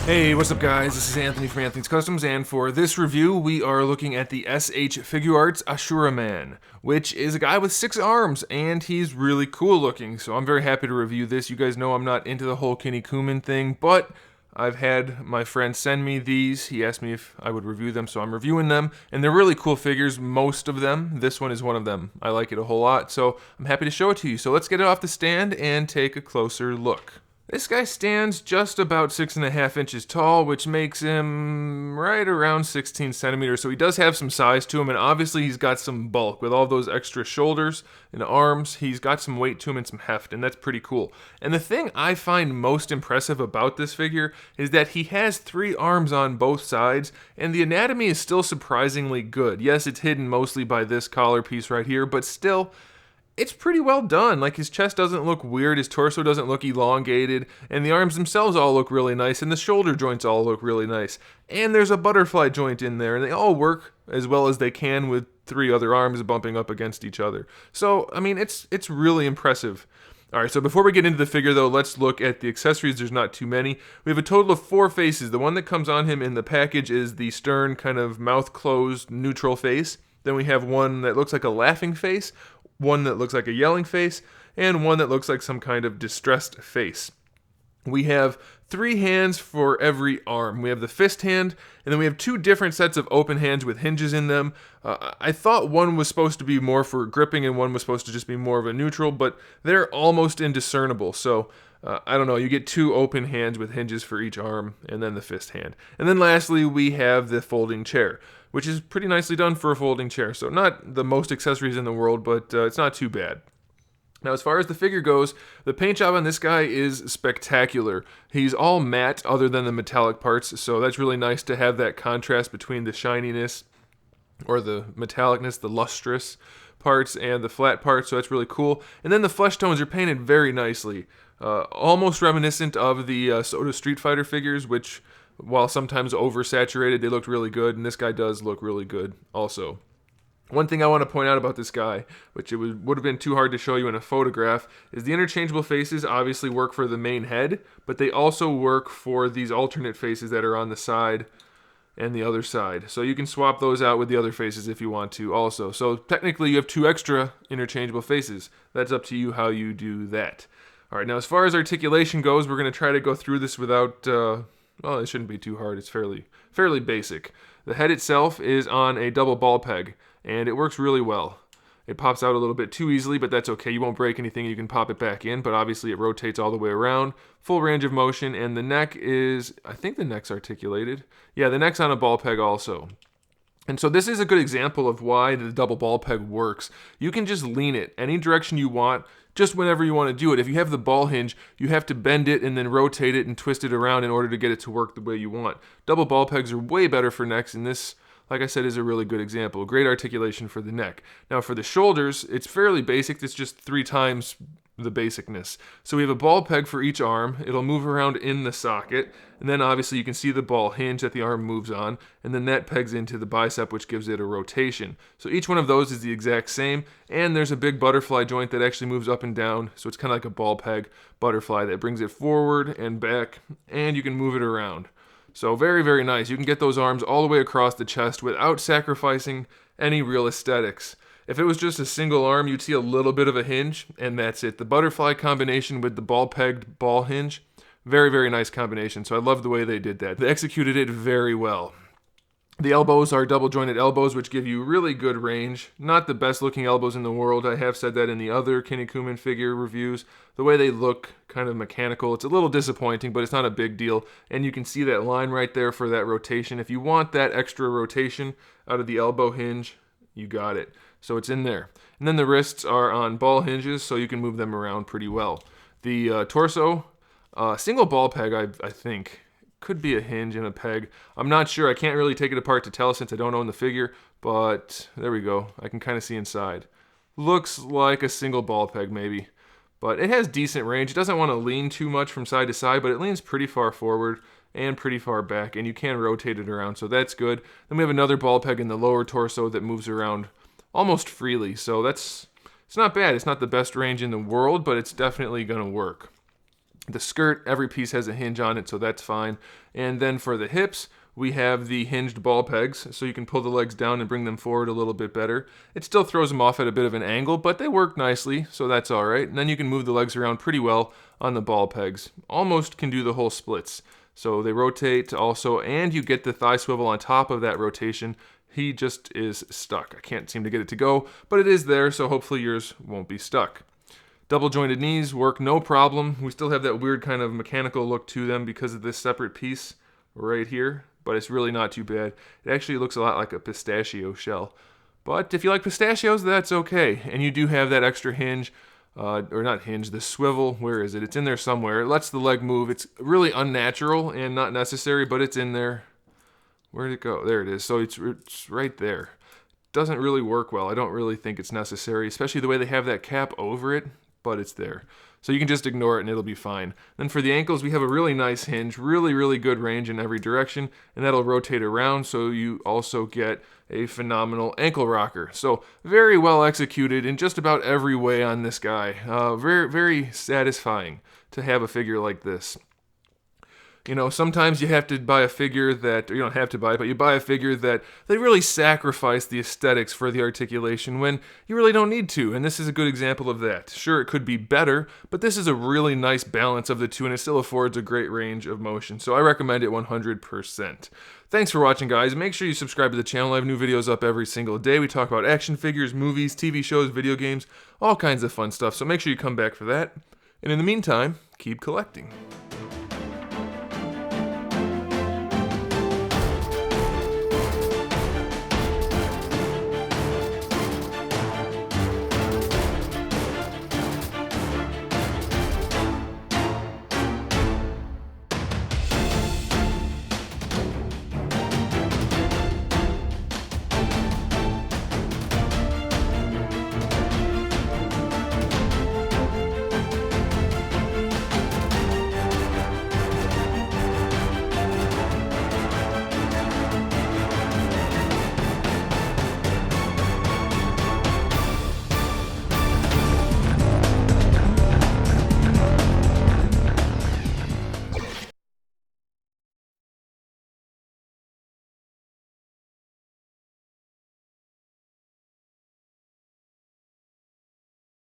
Hey, what's up guys? This is Anthony from AnthonysCustoms, and for this review, we are looking at the Figuarts ASHURAMAN, which is a guy with 6 arms, and he's really cool looking, so I'm very happy to review this. You guys know I'm not into the whole Kinnikuman thing, but I've had my friend send me these. He asked me if I would review them, so I'm reviewing them, and they're really cool figures, most of them. This one is one of them. I like it a whole lot, so I'm happy to show it to you. So let's get it off the stand and take a closer look. This guy stands just about 6.5 inches tall, which makes him right around 16 centimeters. So he does have some size to him, and obviously he's got some bulk. With all those extra shoulders and arms, he's got some weight to him and some heft, and that's pretty cool. And the thing I find most impressive about this figure is that he has 3 arms on both sides, and the anatomy is still surprisingly good. Yes, it's hidden mostly by this collar piece right here, but still, it's pretty well done. Like, his chest doesn't look weird, his torso doesn't look elongated, and the arms themselves all look really nice, and the shoulder joints all look really nice. And there's a butterfly joint in there, and they all work as well as they can with 3 other arms bumping up against each other. So, I mean, it's really impressive. Alright, so before we get into the figure though, let's look at the accessories. There's not too many. We have a total of 4 faces. The one that comes on him in the package is the stern, kind of mouth-closed, neutral face. Then we have one that looks like a laughing face, one that looks like a yelling face, and one that looks like some kind of distressed face. We have 3 hands for every arm. We have the fist hand, and then we have 2 different sets of open hands with hinges in them. I thought one was supposed to be more for gripping and one was supposed to just be more of a neutral, but they're almost indiscernible. So I don't know, you get 2 open hands with hinges for each arm, and then the fist hand. And then lastly, we have the folding chair, which is pretty nicely done for a folding chair. So not the most accessories in the world, but it's not too bad. Now, as far as the figure goes, the paint job on this guy is spectacular. He's all matte other than the metallic parts, so that's really nice to have that contrast between the shininess or the metallicness, the lustrous parts, and the flat parts, so that's really cool. And then the flesh tones are painted very nicely, almost reminiscent of the Soda Street Fighter figures, which, while sometimes oversaturated, they looked really good, and this guy does look really good also. One thing I want to point out about this guy, which it would have been too hard to show you in a photograph, is the interchangeable faces obviously work for the main head, but they also work for these alternate faces that are on the side and the other side. So you can swap those out with the other faces if you want to also. So technically you have 2 extra interchangeable faces. That's up to you how you do that. Alright, now as far as articulation goes, we're going to try to go through this without, well, it shouldn't be too hard. It's fairly basic. The head itself is on a double ball peg, and it works really well. It pops out a little bit too easily, but that's okay. You won't break anything. You can pop it back in, but obviously it rotates all the way around. Full range of motion, and the neck is, I think the neck's articulated. Yeah, the neck's on a ball peg also. And so this is a good example of why the double ball peg works. You can just lean it any direction you want, just whenever you want to do it. If you have the ball hinge, you have to bend it and then rotate it and twist it around in order to get it to work the way you want. Double ball pegs are way better for necks, and this, like I said, is a really good example. Great articulation for the neck. Now for the shoulders, it's fairly basic. It's just 3 times the basicness. So we have a ball peg for each arm. It'll move around in the socket, and then obviously you can see the ball hinge that the arm moves on, and then that pegs into the bicep, which gives it a rotation. So each one of those is the exact same, and there's a big butterfly joint that actually moves up and down, so it's kind of like a ball peg butterfly that brings it forward and back, and you can move it around. So very, very nice. You can get those arms all the way across the chest without sacrificing any real aesthetics. If it was just a single arm, you'd see a little bit of a hinge, and that's it. The butterfly combination with the ball-pegged ball hinge, very, very nice combination. So I love the way they did that. They executed it very well. The elbows are double-jointed elbows, which give you really good range. Not the best-looking elbows in the world. I have said that in the other Kinnikuman figure reviews. The way they look, kind of mechanical. It's a little disappointing, but it's not a big deal. And you can see that line right there for that rotation. If you want that extra rotation out of the elbow hinge, you got it. So it's in there. And then the wrists are on ball hinges, so you can move them around pretty well. The torso, single ball peg, I think. Could be a hinge and a peg. I'm not sure. I can't really take it apart to tell since I don't own the figure, but there we go. I can kind of see inside. Looks like a single ball peg maybe, but it has decent range. It doesn't want to lean too much from side to side, but it leans pretty far forward and pretty far back, and you can rotate it around, so that's good. Then we have another ball peg in the lower torso that moves around almost freely, so it's not bad. It's not the best range in the world, but it's definitely going to work. The skirt, every piece has a hinge on it, so that's fine. And then for the hips, we have the hinged ball pegs, so you can pull the legs down and bring them forward a little bit better. It still throws them off at a bit of an angle, but they work nicely, so that's all right. And then you can move the legs around pretty well on the ball pegs. Almost can do the whole splits. So they rotate also, and you get the thigh swivel on top of that rotation. He just is stuck. I can't seem to get it to go, but it is there, so hopefully yours won't be stuck. Double jointed knees work no problem. We still have that weird kind of mechanical look to them because of this separate piece right here, but it's really not too bad. It actually looks a lot like a pistachio shell. But if you like pistachios, that's okay. And you do have that extra hinge, or not hinge, the swivel. Where is it? It's in there somewhere. It lets the leg move. It's really unnatural and not necessary, but it's in there. Where did it go? There it is. So it's right there. Doesn't really work well. I don't really think it's necessary, especially the way they have that cap over it, but it's there. So you can just ignore it and it'll be fine. Then for the ankles, we have a really nice hinge, really good range in every direction, and that'll rotate around, so you also get a phenomenal ankle rocker. So very well executed in just about every way on this guy. Very satisfying to have a figure like this. You know, sometimes you have to buy a figure that, or you don't have to buy it, but you buy a figure that they really sacrifice the aesthetics for the articulation when you really don't need to, and this is a good example of that. Sure, it could be better, but this is a really nice balance of the two, and it still affords a great range of motion, so I recommend it 100%. Thanks for watching, guys. Make sure you subscribe to the channel. I have new videos up every single day. We talk about action figures, movies, TV shows, video games, all kinds of fun stuff, so make sure you come back for that. And in the meantime, keep collecting.